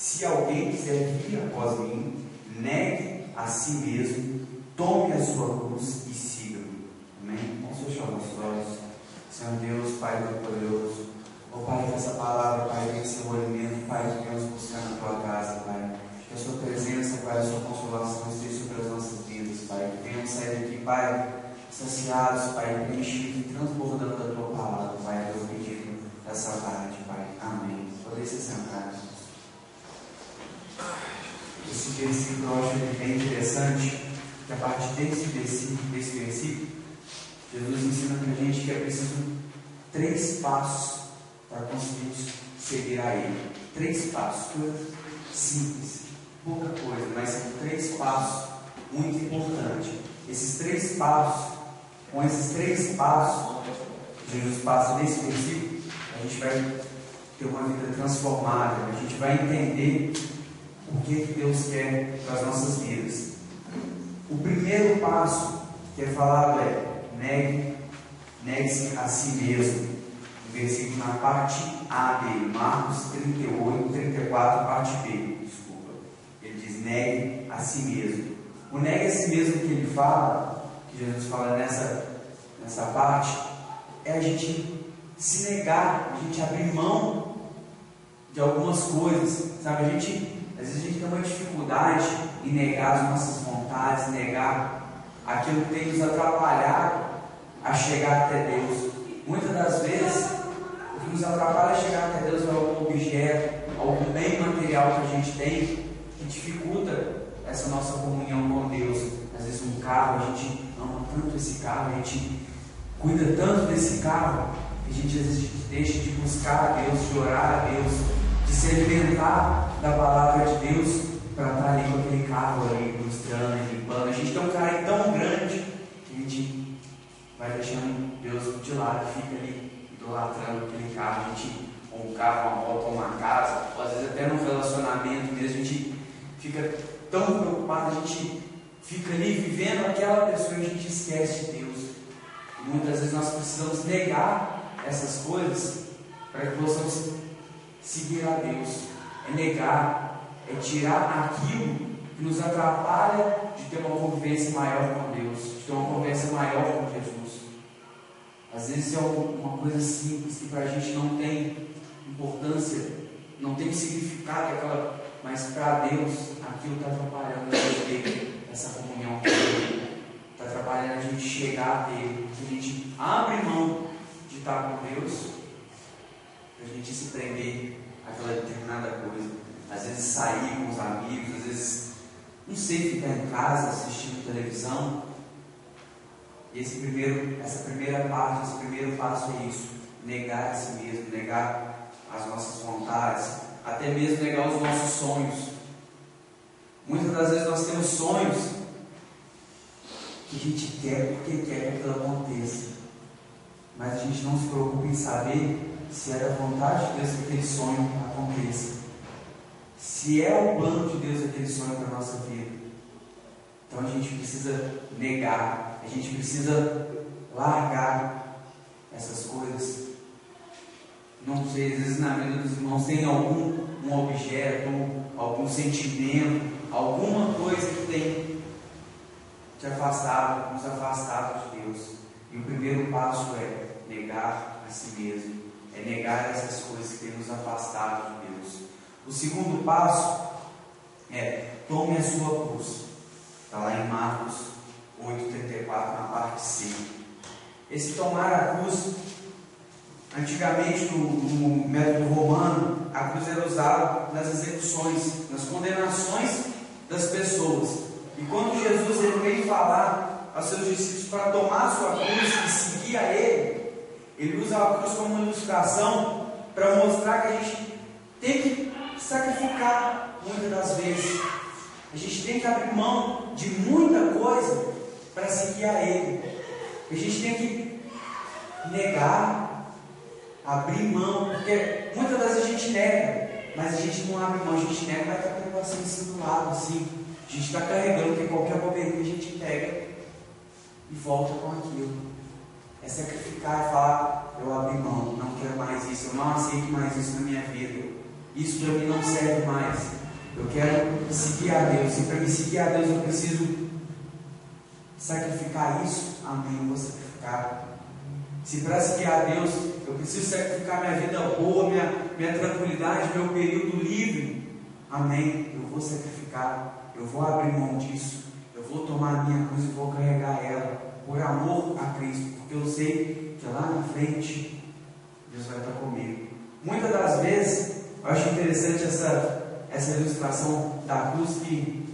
Se alguém quiser vir após mim, negue a si mesmo, tome a sua cruz e siga-me. Amém? Vamos fechar nossos olhos. Senhor Deus, Pai Todo-Poderoso, ó Pai, que essa palavra, Pai, venha ser o alimento, Pai, que venhamos buscar na Tua casa, Pai. Que a Sua presença, Pai, a Sua consolação esteja sobre as nossas vidas, Pai. Que venhamos sair daqui, Pai, saciados, Pai, preenchidos e transbordando da Tua palavra, Pai, é o pedido dessa tarde, Pai. Amém. Podem se sentar. Esse versículo eu acho ele bem interessante, que a partir desse versículo, Jesus ensina para a gente que é preciso 3 passos para conseguirmos seguir a Ele. 3 passos, coisa simples, pouca coisa, mas são 3 passos muito importantes. Esses 3 passos, com esses 3 passos, Jesus passa nesse versículo, a gente vai ter uma vida transformada, a gente vai entender o que Deus quer para as nossas vidas. O primeiro passo que é falado é negue-se a si mesmo. O versículo na parte A dele, Marcos 38, 34, parte B. Desculpa. Ele diz: negue a si mesmo. O negue a si mesmo que ele fala, que Jesus fala nessa parte, é a gente se negar, a gente abrir mão de algumas coisas, sabe? Às vezes a gente tem uma dificuldade em negar as nossas vontades, negar aquilo que tem nos atrapalhado a chegar até Deus. Muitas das vezes, o que nos atrapalha a chegar até Deus é algum objeto, algum bem material que a gente tem, que dificulta essa nossa comunhão com Deus. Às vezes um carro, a gente ama tanto esse carro, a gente cuida tanto desse carro, que a gente às vezes deixa de buscar a Deus, de orar a Deus, de se alimentar da palavra de Deus, para estar ali com aquele carro ali, ilustrando, limpando. A gente tem um carinho tão grande que a gente vai deixando Deus de lado, fica ali idolatrando aquele carro. A gente, ou um carro, uma moto, ou uma casa, ou às vezes até num relacionamento mesmo, a gente fica tão preocupado, a gente fica ali vivendo aquela pessoa e a gente esquece de Deus. E muitas vezes nós precisamos negar essas coisas para que possamos seguir a Deus. É negar, é tirar aquilo que nos atrapalha de ter uma convivência maior com Deus, de ter uma convivência maior com Jesus. Às vezes é uma coisa simples que para a gente não tem importância, não tem significado, mas para Deus aquilo está atrapalhando a gente ter essa comunhão com Ele, está atrapalhando a gente chegar a Ele. A gente abre mão de estar com Deus para a gente se prender àquela determinada coisa. Às vezes sair com os amigos, às vezes, não sei, ficar em casa assistindo televisão. E essa primeira parte, esse primeiro passo é isso: negar a si mesmo, negar as nossas vontades, até mesmo negar os nossos sonhos. Muitas das vezes nós temos sonhos que a gente quer porque quer que aquilo aconteça, mas a gente não se preocupa em saber se é da vontade de Deus que aquele sonho aconteça, se é o plano de Deus aquele sonho para a nossa vida. Então a gente precisa negar, a gente precisa largar essas coisas. Não sei, às vezes na vida dos irmãos tem algum objeto, algum sentimento, alguma coisa que tem nos afastado de Deus. E o primeiro passo é negar a si mesmo, é negar essas coisas que têm nos afastado de Deus. O segundo passo é: tome a sua cruz. Está lá em Marcos 8,34, na parte C. Esse tomar a cruz, antigamente no método romano, a cruz era usada nas execuções, nas condenações das pessoas. E quando Jesus ele veio falar aos seus discípulos para tomar a sua cruz e seguir a Ele usa a cruz como uma ilustração para mostrar que a gente tem que sacrificar muitas das vezes. A gente tem que abrir mão de muita coisa para seguir a Ele. A gente tem que negar, abrir mão, porque muitas vezes a gente nega, mas a gente não abre mão, a gente nega, vai estar com o negocinho assim do lado, assim. A gente está carregando, porque qualquer bobeirinha a gente pega e volta com aquilo. É sacrificar e falar: eu abri mão, não quero mais isso, eu não aceito mais isso na minha vida. isso para mim não serve mais. Eu quero seguir a Deus, e para me seguir a Deus eu preciso sacrificar isso. Amém, eu vou sacrificar. Se para seguir a Deus eu preciso sacrificar minha vida boa, minha tranquilidade, meu período livre, amém, eu vou sacrificar, eu vou abrir mão disso, eu vou tomar a minha cruz e vou carregar ela, por amor a Cristo, porque eu sei que lá na frente Deus vai estar comigo. Muitas das vezes eu acho interessante essa ilustração da cruz, que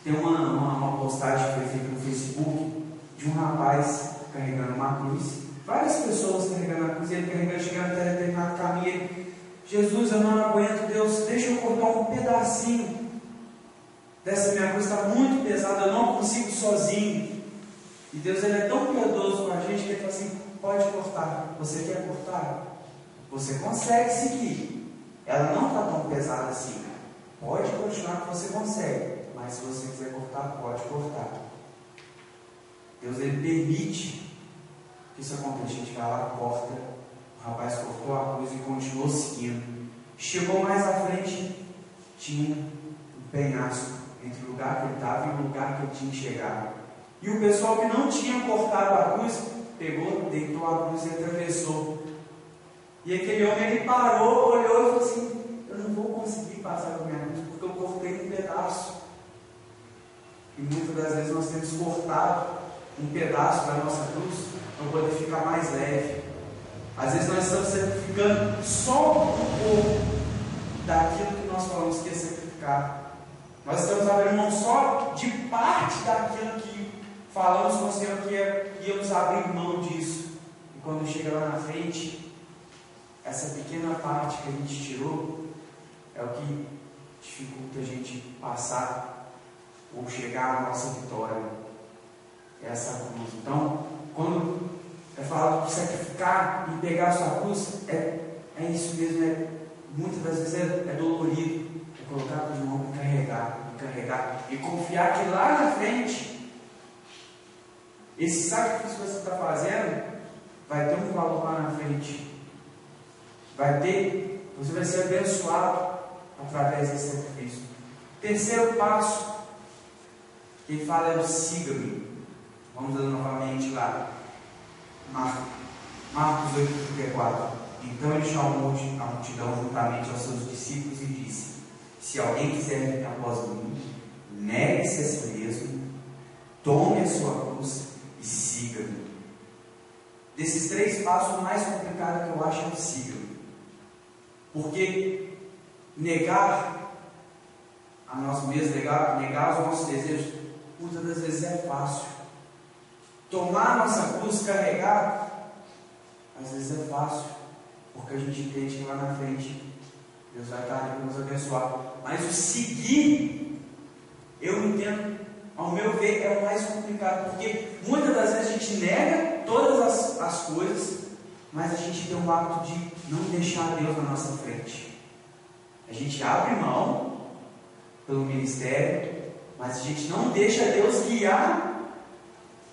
tem uma postagem que foi feita no Facebook de um rapaz carregando uma cruz, várias pessoas carregando a cruz, ele carregando, chegando até determinado caminho, ele: Jesus, eu não aguento, Deus, deixa eu cortar um pedacinho dessa minha cruz, está muito pesada, eu não consigo sozinho. E Deus, ele é tão cuidadoso com a gente que ele fala assim: pode cortar, você quer cortar? Você consegue seguir, ela não está tão pesada assim, pode continuar que você consegue, mas se você quiser cortar, pode cortar. Deus, ele permite que isso aconteça. A gente vai lá, corta. O rapaz cortou a cruz e continuou seguindo. Chegou mais à frente, tinha um penhasco entre o lugar que ele estava e o lugar que ele tinha chegado. E o pessoal que não tinha cortado a cruz pegou, deitou a cruz e atravessou. E aquele homem, ele parou, olhou e falou assim: eu não vou conseguir passar com a minha cruz porque eu cortei um pedaço. E muitas das vezes nós temos cortado um pedaço da nossa cruz para poder ficar mais leve. Às vezes nós estamos sacrificando só um pouco daquilo que nós falamos que ia sacrificar. Nós estamos abrindo mão só de parte daquilo que falamos com o Senhor que íamos abrir mão disso. E quando chega lá na frente, essa pequena parte que a gente tirou é o que dificulta a gente passar ou chegar à nossa vitória. Essa cruz. Então, quando é falado de sacrificar e pegar a sua cruz, é isso mesmo. Muitas das vezes é dolorido. É colocar a cruz no ombro e carregar. E confiar que lá na frente, esse sacrifício que você está fazendo vai ter um valor lá na frente. Você vai ser abençoado através desse sacrifício. Terceiro passo, quem fala é o siga-me. Vamos ler novamente lá, Marcos 8,34. Então ele chamou a multidão juntamente aos seus discípulos e disse: se alguém quiser vir após mim, negue-se a si mesmo, tome a sua cruz e siga-me. Desses três passos, o mais complicado que eu acho é o siga-me. Porque negar a nós mesmos, negar os nossos desejos, muitas das vezes é fácil. Tomar a nossa cruz, carregar, às vezes é fácil, porque a gente entende que lá na frente Deus vai estar ali para nos abençoar. Mas o seguir, eu entendo, ao meu ver, é o mais complicado, porque muitas das vezes a gente nega todas as coisas, mas a gente tem o hábito de não deixar Deus na nossa frente. A gente abre mão pelo ministério, mas a gente não deixa Deus guiar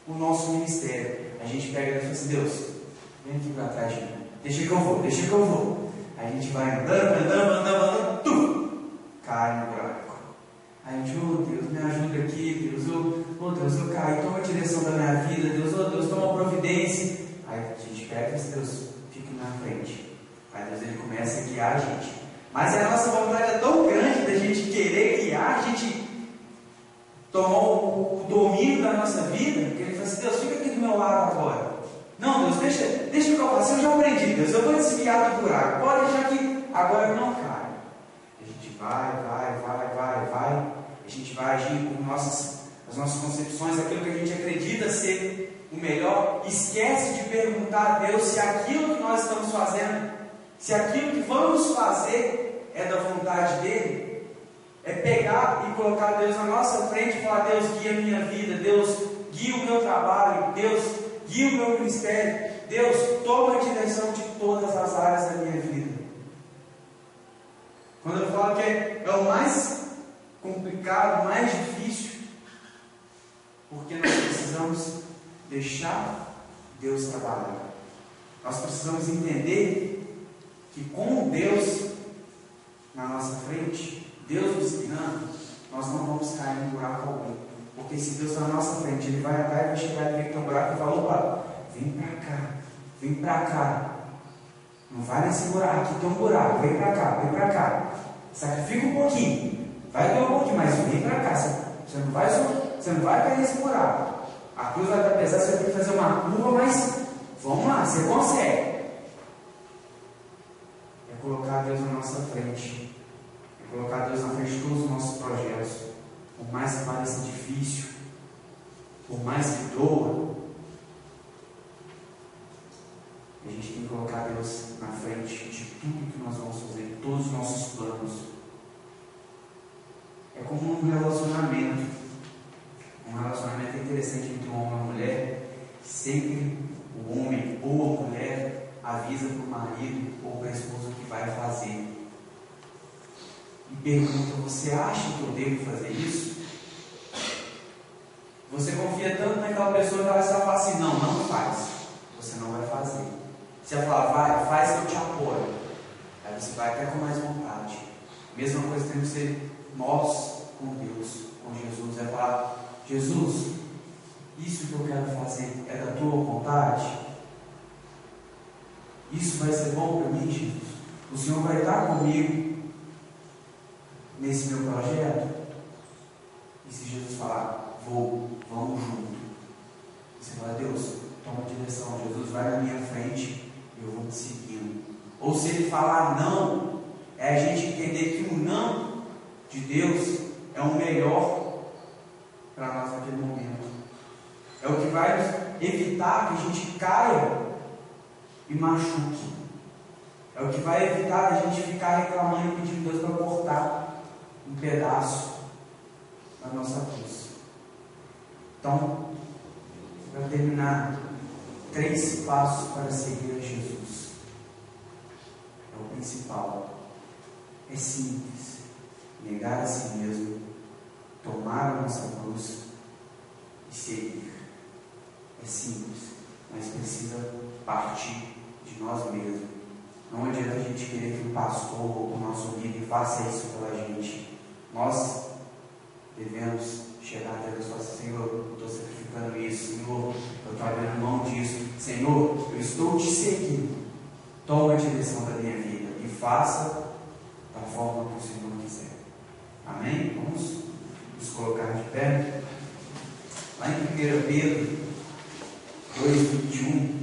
o nosso ministério. A gente pega Deus e fala assim: Deus, vem aqui para trás de mim, deixa que eu vou. Aí a gente vai andando, cai no buraco. Aí a gente: oh Deus, me ajuda aqui, Deus, eu caí, toma a direção da minha vida, Deus, toma providência. Aí a gente pega e diz: Deus, fique na frente. Aí Deus, ele começa a guiar a gente. Mas a nossa vontade é tão grande da gente querer guiar, a gente tomar o domínio da nossa vida, que ele fala assim: Deus, fica aqui do meu lado agora. Não, Deus, deixa que eu faça. Eu já aprendi, Deus, eu vou desviar do buraco. Pode deixar que agora eu não caio. A gente vai. A gente vai agir com as nossas concepções, aquilo que a gente acredita ser o melhor. Esquece de perguntar a Deus se aquilo que nós estamos fazendo, se aquilo que vamos fazer é da vontade dEle. É pegar e colocar Deus na nossa frente e falar: Deus, guia a minha vida, Deus, guia o meu trabalho, Deus, guia o meu ministério, Deus, toma a direção de todas as áreas da minha vida. Quando eu falo que é o mais complicado, mais difícil, porque nós precisamos deixar Deus trabalhar. Nós precisamos entender que com Deus na nossa frente, Deus nos guiando, nós não vamos cair em buraco algum. Porque se Deus está na nossa frente, Ele vai andar e vai chegar e ver que tem um buraco e falar: opa, vem para cá, vem para cá. Não vai nesse buraco, aqui tem um buraco, vem para cá, vem para cá. Sacrifica um pouquinho, vai doer um pouquinho, mas vem para cá. Você não vai cair nesse buraco. A cruz vai estar pesada, você vai ter que fazer uma curva, mas vamos lá, você consegue. É colocar Deus na nossa frente. É colocar Deus na frente de todos os nossos projetos. Por mais que pareça difícil, por mais que doa, a gente tem que colocar Deus na frente de tudo que nós vamos fazer, de todos os nossos planos. É como um relacionamento. Um relacionamento interessante entre um homem e uma mulher. Sempre o homem ou a mulher avisa para o marido ou para a esposa o que vai fazer. E pergunta: você acha que eu devo fazer isso? Você confia tanto naquela pessoa que ela vai falar assim: não, não faz. Você não vai fazer. Se ela falar: vai, faz que eu te apoio. Aí você vai até com mais vontade. Mesma coisa tem que ser nós com Deus, com Jesus. É falar: Jesus, isso que eu quero fazer é da tua vontade? Isso vai ser bom para mim, Jesus? O Senhor vai estar comigo nesse meu projeto? E se Jesus falar: vamos junto, você fala: Deus, toma a direção, Jesus vai na minha frente e eu vou te seguindo. Ou se Ele falar não, é a gente entender que o não de Deus é o melhor para nós naquele momento. É o que vai evitar que a gente caia e machuque. É o que vai evitar a gente ficar reclamando e pedindo Deus para cortar um pedaço da nossa cruz. Então, para terminar, 3 passos para seguir a Jesus. É o principal. É simples. Negar a si mesmo, tomar a nossa cruz e seguir. É simples, mas precisa partir de nós mesmos. Não adianta a gente querer que o pastor ou o nosso líder faça isso pela gente. Nós devemos chegar até Deus e falar assim: Senhor, eu estou sacrificando isso. Senhor, eu estou abrindo mão disso. Senhor, eu estou te seguindo. Toma a direção da minha vida e faça da forma que o Senhor quiser. Amém? Vamos nos colocar de pé. Lá em 1 Pedro 2:21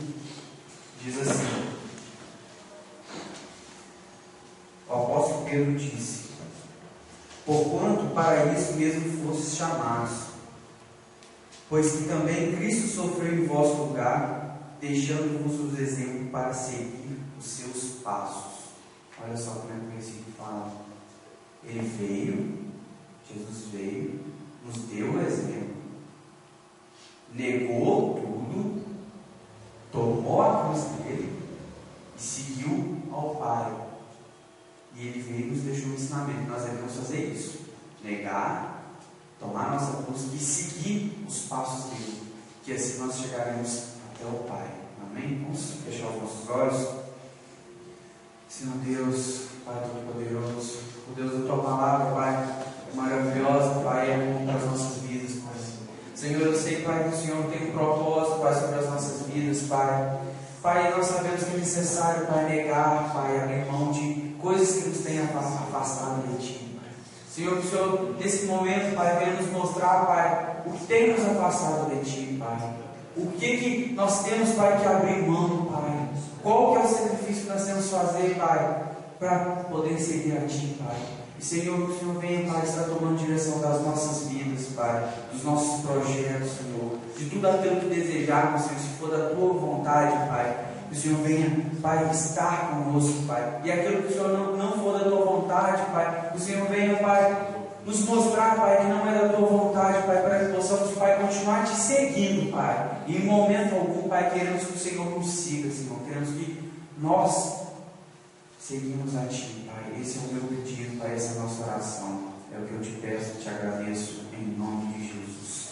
diz assim: o apóstolo Pedro disse: porquanto para isso mesmo fostes chamados, pois que também Cristo sofreu em vosso lugar, deixando-vos os exemplos para seguir os seus passos. Olha só como é que o versículo fala. Ele veio, Jesus veio, nos deu o exemplo, negou tudo, tomou a cruz dele e seguiu ao Pai. E Ele veio e nos deixou um ensinamento. Nós devemos fazer isso: negar, tomar nossa cruz e seguir os passos dele, que assim nós chegaremos até o Pai. Amém? Vamos fechar os nossos olhos. Senhor Deus, Pai Todo-Poderoso, o Deus da Tua Palavra, Pai, é maravilhosa, Pai, é bom para as nossas vidas, Pai. Senhor, eu sei, Pai, que o Senhor tem um propósito, Pai, sobre as nossas vidas, Pai. Pai, nós sabemos que é necessário, Pai, negar, Pai, abrir mão de coisas que nos têm afastado de Ti, Pai. Senhor, que o Senhor, nesse momento, Pai, venha nos mostrar, Pai, o que tem nos afastado de Ti, Pai. O que nós temos, Pai, que abrir mão, Pai. Qual que é o sacrifício que nós temos que fazer, Pai, para poder seguir a Ti, Pai. E Senhor, que o Senhor venha, Pai, estar tomando direção das nossas vidas, Pai, dos nossos projetos, Senhor, de tudo aquilo que desejarmos, Senhor, se for da Tua vontade, Pai. Que o Senhor venha, Pai, estar conosco, Pai. E aquilo que o Senhor não for da Tua vontade, Pai, que o Senhor venha, Pai, nos mostrar, Pai, que não é da Tua vontade, Pai, para que possamos, Pai, continuar Te seguindo, Pai. E em momento algum, Pai, queremos que o Senhor nos siga, Senhor. Queremos que nós seguimos a Ti, Pai. Esse é o meu pedido, Pai, essa é a nossa oração. É o que eu Te peço, Te agradeço, em nome de Jesus.